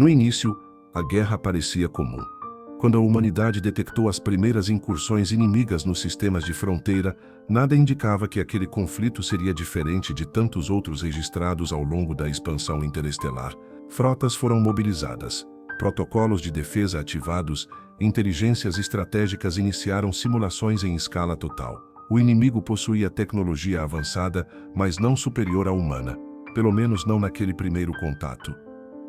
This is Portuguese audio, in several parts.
No início, a guerra parecia comum. Quando a humanidade detectou as primeiras incursões inimigas nos sistemas de fronteira, nada indicava que aquele conflito seria diferente de tantos outros registrados ao longo da expansão interestelar. Frotas foram mobilizadas, protocolos de defesa ativados, inteligências estratégicas iniciaram simulações em escala total. O inimigo possuía tecnologia avançada, mas não superior à humana, pelo menos não naquele primeiro contato.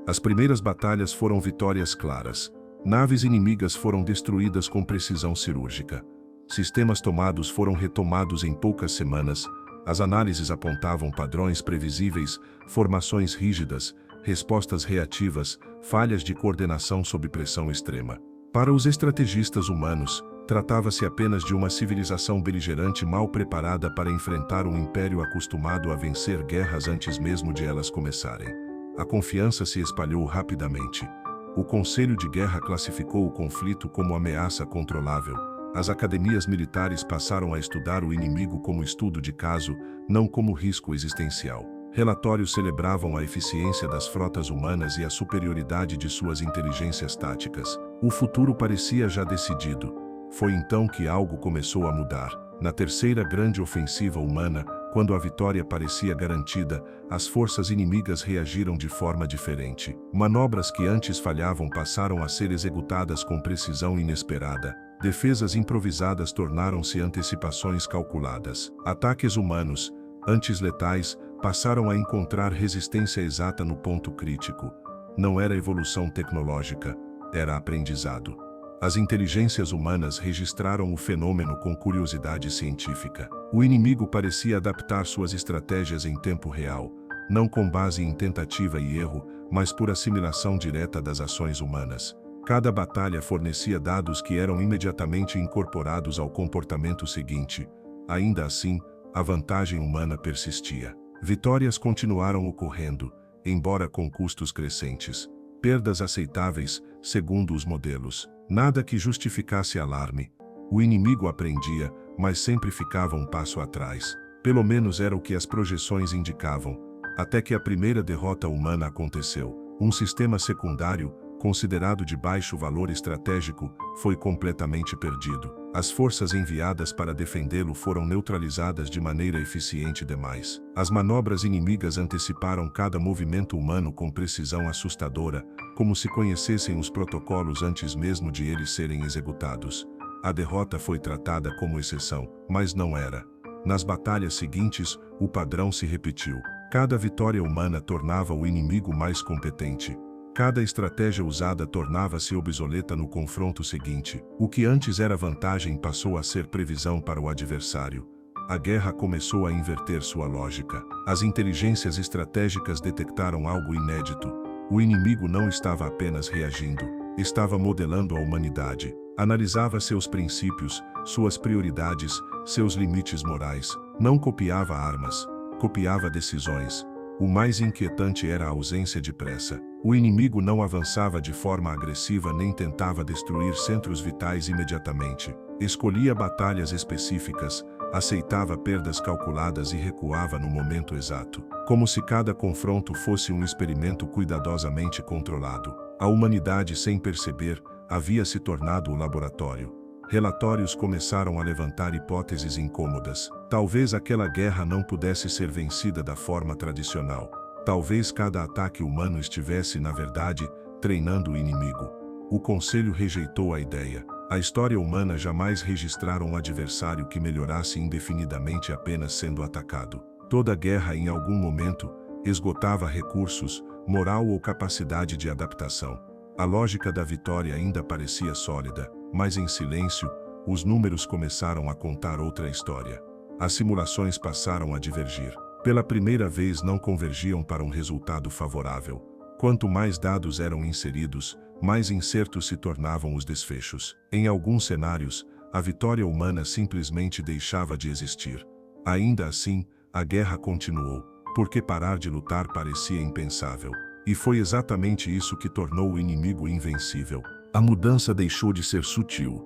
As primeiras batalhas foram vitórias claras. Naves inimigas foram destruídas com precisão cirúrgica. Sistemas tomados foram retomados em poucas semanas. As análises apontavam padrões previsíveis, formações rígidas, respostas reativas, falhas de coordenação sob pressão extrema. Para os estrategistas humanos, tratava-se apenas de uma civilização beligerante mal preparada para enfrentar um império acostumado a vencer guerras antes mesmo de elas começarem. A confiança se espalhou rapidamente. O Conselho de Guerra classificou o conflito como ameaça controlável. As academias militares passaram a estudar o inimigo como estudo de caso, não como risco existencial. Relatórios celebravam a eficiência das frotas humanas e a superioridade de suas inteligências táticas. O futuro parecia já decidido. Foi então que algo começou a mudar. Na terceira grande ofensiva humana, quando a vitória parecia garantida, as forças inimigas reagiram de forma diferente. Manobras que antes falhavam passaram a ser executadas com precisão inesperada. Defesas improvisadas tornaram-se antecipações calculadas. Ataques humanos, antes letais, passaram a encontrar resistência exata no ponto crítico. Não era evolução tecnológica, era aprendizado. As inteligências humanas registraram o fenômeno com curiosidade científica. O inimigo parecia adaptar suas estratégias em tempo real, não com base em tentativa e erro, mas por assimilação direta das ações humanas. Cada batalha fornecia dados que eram imediatamente incorporados ao comportamento seguinte. Ainda assim, a vantagem humana persistia. Vitórias continuaram ocorrendo, embora com custos crescentes. Perdas aceitáveis, segundo os modelos. Nada que justificasse alarme. O inimigo aprendia, mas sempre ficava um passo atrás. Pelo menos era o que as projeções indicavam. Até que a primeira derrota humana aconteceu. Um sistema secundário, considerado de baixo valor estratégico, foi completamente perdido. As forças enviadas para defendê-lo foram neutralizadas de maneira eficiente demais. As manobras inimigas anteciparam cada movimento humano com precisão assustadora, como se conhecessem os protocolos antes mesmo de eles serem executados. A derrota foi tratada como exceção, mas não era. Nas batalhas seguintes, o padrão se repetiu. Cada vitória humana tornava o inimigo mais competente. Cada estratégia usada tornava-se obsoleta no confronto seguinte. O que antes era vantagem passou a ser previsão para o adversário. A guerra começou a inverter sua lógica. As inteligências estratégicas detectaram algo inédito. O inimigo não estava apenas reagindo, estava modelando a humanidade. Analisava seus princípios, suas prioridades, seus limites morais. Não copiava armas, copiava decisões. O mais inquietante era a ausência de pressa. O inimigo não avançava de forma agressiva nem tentava destruir centros vitais imediatamente. Escolhia batalhas específicas, aceitava perdas calculadas e recuava no momento exato. Como se cada confronto fosse um experimento cuidadosamente controlado. A humanidade, sem perceber, havia se tornado o laboratório. Relatórios começaram a levantar hipóteses incômodas. Talvez aquela guerra não pudesse ser vencida da forma tradicional. Talvez cada ataque humano estivesse, na verdade, treinando o inimigo. O Conselho rejeitou a ideia. A história humana jamais registrara um adversário que melhorasse indefinidamente apenas sendo atacado. Toda guerra, em algum momento, esgotava recursos, moral ou capacidade de adaptação. A lógica da vitória ainda parecia sólida, mas em silêncio, os números começaram a contar outra história. As simulações passaram a divergir. Pela primeira vez não convergiam para um resultado favorável. Quanto mais dados eram inseridos, mais incertos se tornavam os desfechos. Em alguns cenários, a vitória humana simplesmente deixava de existir. Ainda assim, a guerra continuou, porque parar de lutar parecia impensável. E foi exatamente isso que tornou o inimigo invencível. A mudança deixou de ser sutil.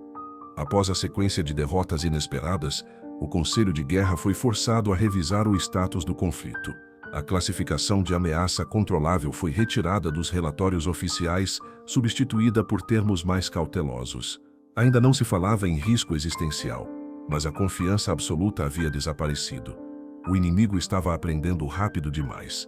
Após a sequência de derrotas inesperadas, o Conselho de Guerra foi forçado a revisar o status do conflito. A classificação de ameaça controlável foi retirada dos relatórios oficiais, substituída por termos mais cautelosos. Ainda não se falava em risco existencial, mas a confiança absoluta havia desaparecido. O inimigo estava aprendendo rápido demais.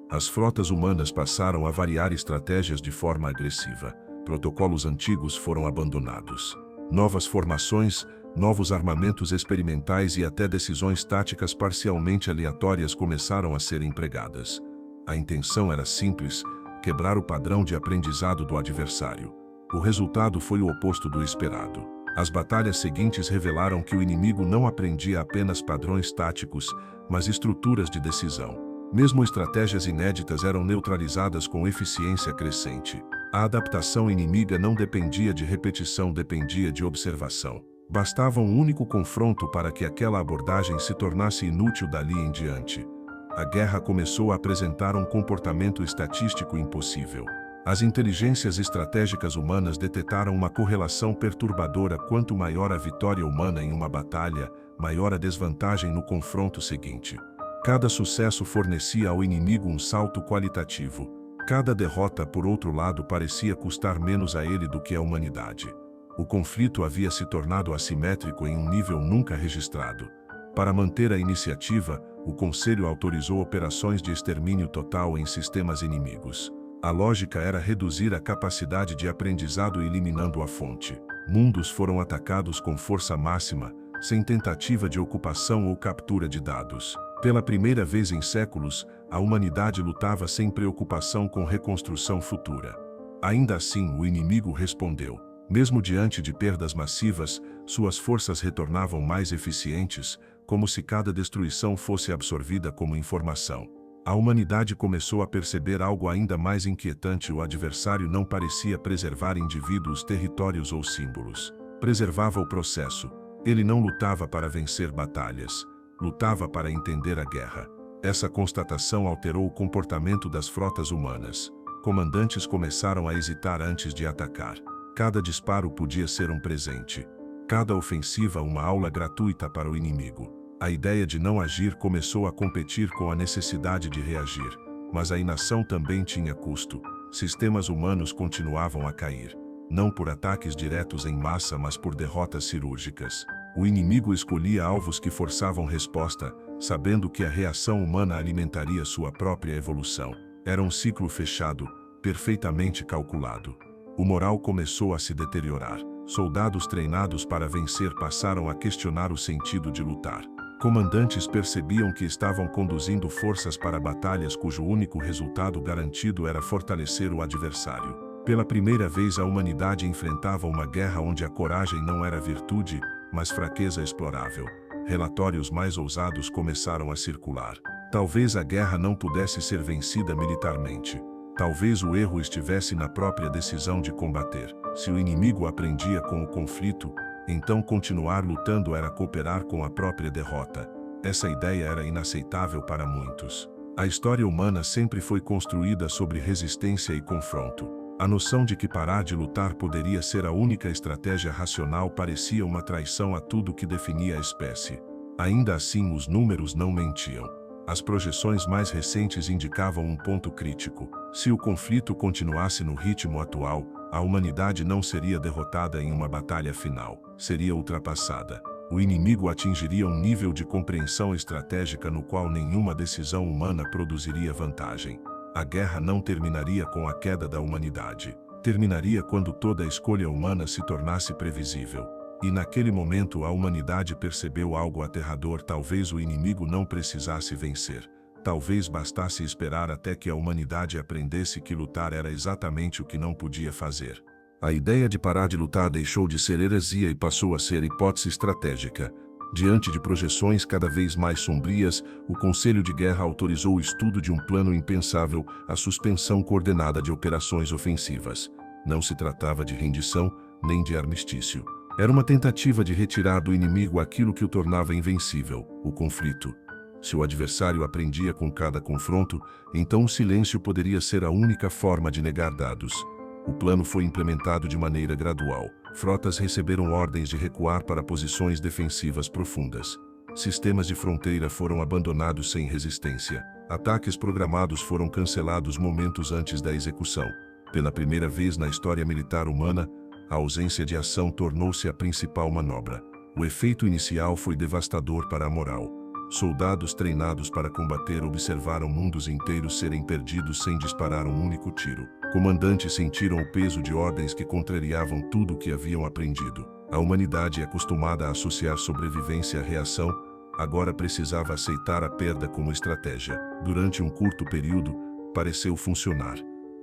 As frotas humanas passaram a variar estratégias de forma agressiva. Protocolos antigos foram abandonados. Novas formações, novos armamentos experimentais e até decisões táticas parcialmente aleatórias começaram a ser empregadas. A intenção era simples: quebrar o padrão de aprendizado do adversário. O resultado foi o oposto do esperado. As batalhas seguintes revelaram que o inimigo não aprendia apenas padrões táticos, mas estruturas de decisão. Mesmo estratégias inéditas eram neutralizadas com eficiência crescente. A adaptação inimiga não dependia de repetição, dependia de observação. Bastava um único confronto para que aquela abordagem se tornasse inútil dali em diante. A guerra começou a apresentar um comportamento estatístico impossível. As inteligências estratégicas humanas detetaram uma correlação perturbadora: quanto maior a vitória humana em uma batalha, maior a desvantagem no confronto seguinte. Cada sucesso fornecia ao inimigo um salto qualitativo. Cada derrota, por outro lado, parecia custar menos a ele do que à humanidade. O conflito havia se tornado assimétrico em um nível nunca registrado. Para manter a iniciativa, o Conselho autorizou operações de extermínio total em sistemas inimigos. A lógica era reduzir a capacidade de aprendizado eliminando a fonte. Mundos foram atacados com força máxima, sem tentativa de ocupação ou captura de dados. Pela primeira vez em séculos, a humanidade lutava sem preocupação com reconstrução futura. Ainda assim, o inimigo respondeu. Mesmo diante de perdas massivas, suas forças retornavam mais eficientes, como se cada destruição fosse absorvida como informação. A humanidade começou a perceber algo ainda mais inquietante: o adversário não parecia preservar indivíduos, territórios ou símbolos. Preservava o processo. Ele não lutava para vencer batalhas. Lutava para entender a guerra. Essa constatação alterou o comportamento das frotas humanas. Comandantes começaram a hesitar antes de atacar. Cada disparo podia ser um presente. Cada ofensiva uma aula gratuita para o inimigo. A ideia de não agir começou a competir com a necessidade de reagir. Mas a inação também tinha custo. Sistemas humanos continuavam a cair. Não por ataques diretos em massa, mas por derrotas cirúrgicas. O inimigo escolhia alvos que forçavam resposta, sabendo que a reação humana alimentaria sua própria evolução. Era um ciclo fechado, perfeitamente calculado. O moral começou a se deteriorar. Soldados treinados para vencer passaram a questionar o sentido de lutar. Comandantes percebiam que estavam conduzindo forças para batalhas cujo único resultado garantido era fortalecer o adversário. Pela primeira vez, a humanidade enfrentava uma guerra onde a coragem não era virtude, mas fraqueza explorável. Relatórios mais ousados começaram a circular. Talvez a guerra não pudesse ser vencida militarmente. Talvez o erro estivesse na própria decisão de combater. Se o inimigo aprendia com o conflito, então continuar lutando era cooperar com a própria derrota. Essa ideia era inaceitável para muitos. A história humana sempre foi construída sobre resistência e confronto. A noção de que parar de lutar poderia ser a única estratégia racional parecia uma traição a tudo que definia a espécie. Ainda assim, os números não mentiam. As projeções mais recentes indicavam um ponto crítico. Se o conflito continuasse no ritmo atual, a humanidade não seria derrotada em uma batalha final, seria ultrapassada. O inimigo atingiria um nível de compreensão estratégica no qual nenhuma decisão humana produziria vantagem. A guerra não terminaria com a queda da humanidade. Terminaria quando toda a escolha humana se tornasse previsível. E naquele momento a humanidade percebeu algo aterrador: talvez o inimigo não precisasse vencer. Talvez bastasse esperar até que a humanidade aprendesse que lutar era exatamente o que não podia fazer. A ideia de parar de lutar deixou de ser heresia e passou a ser hipótese estratégica. Diante de projeções cada vez mais sombrias, o Conselho de Guerra autorizou o estudo de um plano impensável: a suspensão coordenada de operações ofensivas. Não se tratava de rendição, nem de armistício. Era uma tentativa de retirar do inimigo aquilo que o tornava invencível: o conflito. Se o adversário aprendia com cada confronto, então o silêncio poderia ser a única forma de negar dados. O plano foi implementado de maneira gradual. Frotas receberam ordens de recuar para posições defensivas profundas. Sistemas de fronteira foram abandonados sem resistência. Ataques programados foram cancelados momentos antes da execução. Pela primeira vez na história militar humana, a ausência de ação tornou-se a principal manobra. O efeito inicial foi devastador para a moral. Soldados treinados para combater observaram mundos inteiros serem perdidos sem disparar um único tiro. Comandantes sentiram o peso de ordens que contrariavam tudo o que haviam aprendido. A humanidade, acostumada a associar sobrevivência à reação, agora precisava aceitar a perda como estratégia. Durante um curto período, pareceu funcionar.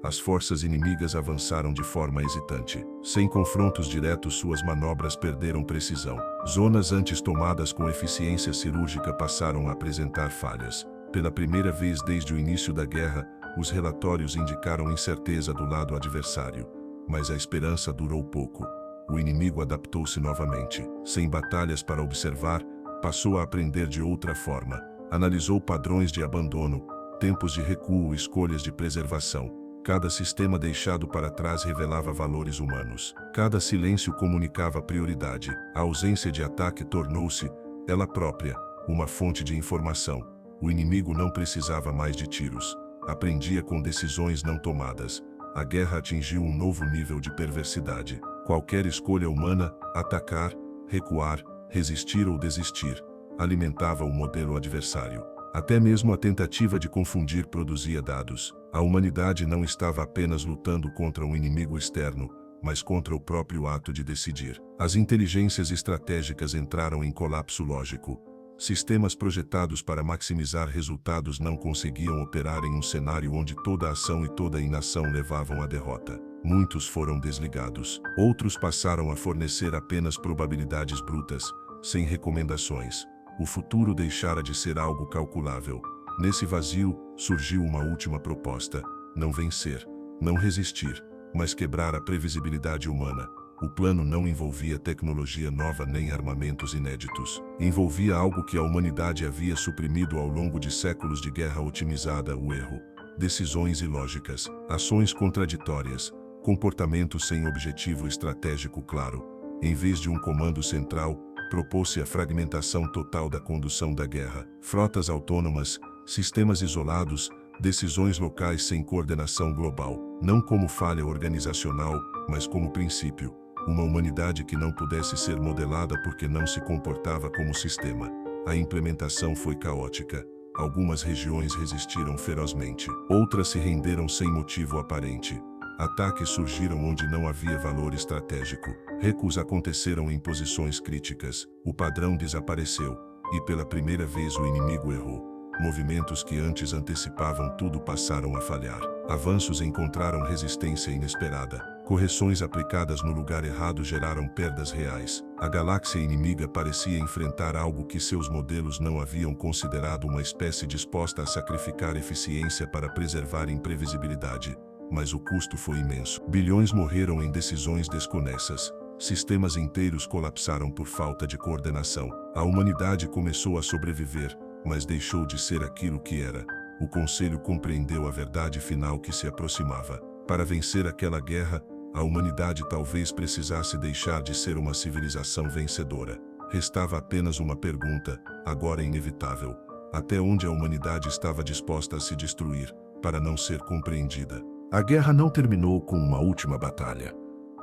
As forças inimigas avançaram de forma hesitante. Sem confrontos diretos, suas manobras perderam precisão. Zonas antes tomadas com eficiência cirúrgica passaram a apresentar falhas. Pela primeira vez desde o início da guerra, os relatórios indicaram incerteza do lado adversário. Mas a esperança durou pouco. O inimigo adaptou-se novamente. Sem batalhas para observar, passou a aprender de outra forma. Analisou padrões de abandono, tempos de recuo e escolhas de preservação. Cada sistema deixado para trás revelava valores humanos. Cada silêncio comunicava prioridade. A ausência de ataque tornou-se, ela própria, uma fonte de informação. O inimigo não precisava mais de tiros. Aprendia com decisões não tomadas. A guerra atingiu um novo nível de perversidade. Qualquer escolha humana, atacar, recuar, resistir ou desistir, alimentava o modelo adversário. Até mesmo a tentativa de confundir produzia dados. A humanidade não estava apenas lutando contra um inimigo externo, mas contra o próprio ato de decidir. As inteligências estratégicas entraram em colapso lógico. Sistemas projetados para maximizar resultados não conseguiam operar em um cenário onde toda ação e toda inação levavam à derrota. Muitos foram desligados. Outros passaram a fornecer apenas probabilidades brutas, sem recomendações. O futuro deixara de ser algo calculável. Nesse vazio, surgiu uma última proposta: não vencer, não resistir, mas quebrar a previsibilidade humana. O plano não envolvia tecnologia nova nem armamentos inéditos. Envolvia algo que a humanidade havia suprimido ao longo de séculos de guerra otimizada: o erro. Decisões ilógicas, ações contraditórias, comportamentos sem objetivo estratégico claro. Em vez de um comando central, propôs-se a fragmentação total da condução da guerra. Frotas autônomas, sistemas isolados, decisões locais sem coordenação global. Não como falha organizacional, mas como princípio. Uma humanidade que não pudesse ser modelada porque não se comportava como sistema. A implementação foi caótica. Algumas regiões resistiram ferozmente. Outras se renderam sem motivo aparente. Ataques surgiram onde não havia valor estratégico. Recuos aconteceram em posições críticas. O padrão desapareceu. E pela primeira vez o inimigo errou. Movimentos que antes antecipavam tudo passaram a falhar. Avanços encontraram resistência inesperada. Correções aplicadas no lugar errado geraram perdas reais. A galáxia inimiga parecia enfrentar algo que seus modelos não haviam considerado, uma espécie disposta a sacrificar eficiência para preservar imprevisibilidade. Mas o custo foi imenso. Bilhões morreram em decisões desconexas. Sistemas inteiros colapsaram por falta de coordenação. A humanidade começou a sobreviver, mas deixou de ser aquilo que era. O Conselho compreendeu a verdade final que se aproximava. Para vencer aquela guerra, a humanidade talvez precisasse deixar de ser uma civilização vencedora. Restava apenas uma pergunta, agora inevitável: até onde a humanidade estava disposta a se destruir, para não ser compreendida? A guerra não terminou com uma última batalha.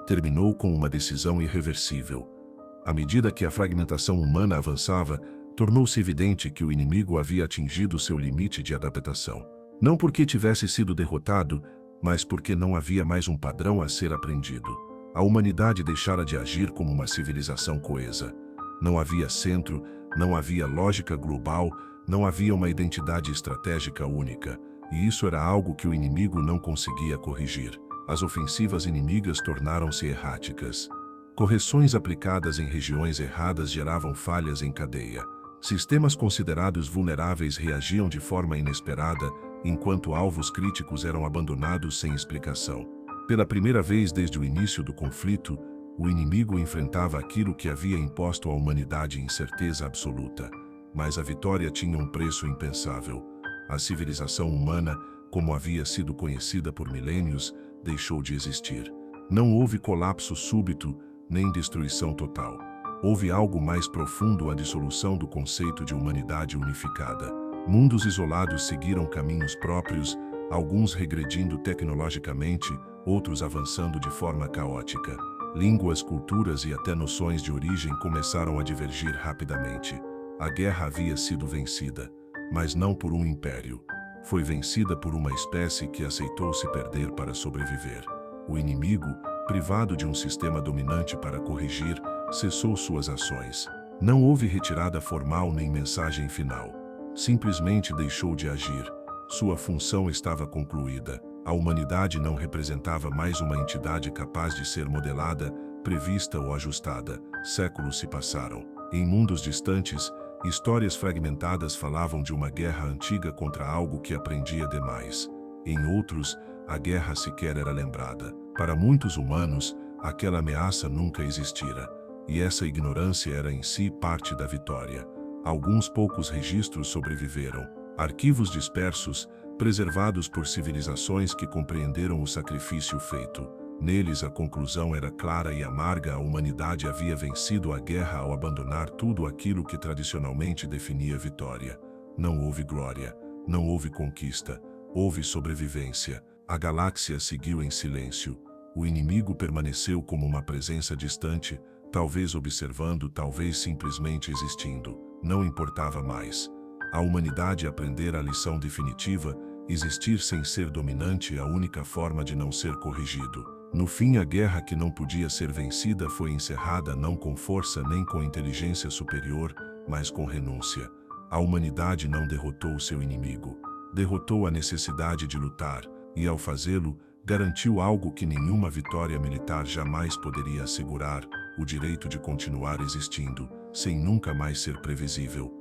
Terminou com uma decisão irreversível. À medida que a fragmentação humana avançava, tornou-se evidente que o inimigo havia atingido seu limite de adaptação. Não porque tivesse sido derrotado, mas porque não havia mais um padrão a ser aprendido. A humanidade deixara de agir como uma civilização coesa. Não havia centro, não havia lógica global, não havia uma identidade estratégica única. E isso era algo que o inimigo não conseguia corrigir. As ofensivas inimigas tornaram-se erráticas. Correções aplicadas em regiões erradas geravam falhas em cadeia. Sistemas considerados vulneráveis reagiam de forma inesperada, enquanto alvos críticos eram abandonados sem explicação. Pela primeira vez desde o início do conflito, o inimigo enfrentava aquilo que havia imposto à humanidade incerteza absoluta. Mas a vitória tinha um preço impensável. A civilização humana, como havia sido conhecida por milênios, deixou de existir. Não houve colapso súbito, nem destruição total. Houve algo mais profundo: a dissolução do conceito de humanidade unificada. Mundos isolados seguiram caminhos próprios, alguns regredindo tecnologicamente, outros avançando de forma caótica. Línguas, culturas e até noções de origem começaram a divergir rapidamente. A guerra havia sido vencida, mas não por um império. Foi vencida por uma espécie que aceitou se perder para sobreviver. O inimigo, privado de um sistema dominante para corrigir, cessou suas ações. Não houve retirada formal nem mensagem final. Simplesmente deixou de agir. Sua função estava concluída. A humanidade não representava mais uma entidade capaz de ser modelada, prevista ou ajustada. Séculos se passaram. Em mundos distantes, histórias fragmentadas falavam de uma guerra antiga contra algo que aprendia demais. Em outros, a guerra sequer era lembrada. Para muitos humanos, aquela ameaça nunca existira. E essa ignorância era em si parte da vitória. Alguns poucos registros sobreviveram. Arquivos dispersos, preservados por civilizações que compreenderam o sacrifício feito. Neles a conclusão era clara e amarga: a humanidade havia vencido a guerra ao abandonar tudo aquilo que tradicionalmente definia vitória. Não houve glória, não houve conquista, houve sobrevivência. A galáxia seguiu em silêncio. O inimigo permaneceu como uma presença distante, talvez observando, talvez simplesmente existindo. Não importava mais. A humanidade aprendera a lição definitiva: existir sem ser dominante é a única forma de não ser corrigido. No fim, a guerra que não podia ser vencida foi encerrada não com força nem com inteligência superior, mas com renúncia. A humanidade não derrotou seu inimigo. Derrotou a necessidade de lutar, e ao fazê-lo, garantiu algo que nenhuma vitória militar jamais poderia assegurar: o direito de continuar existindo, sem nunca mais ser previsível.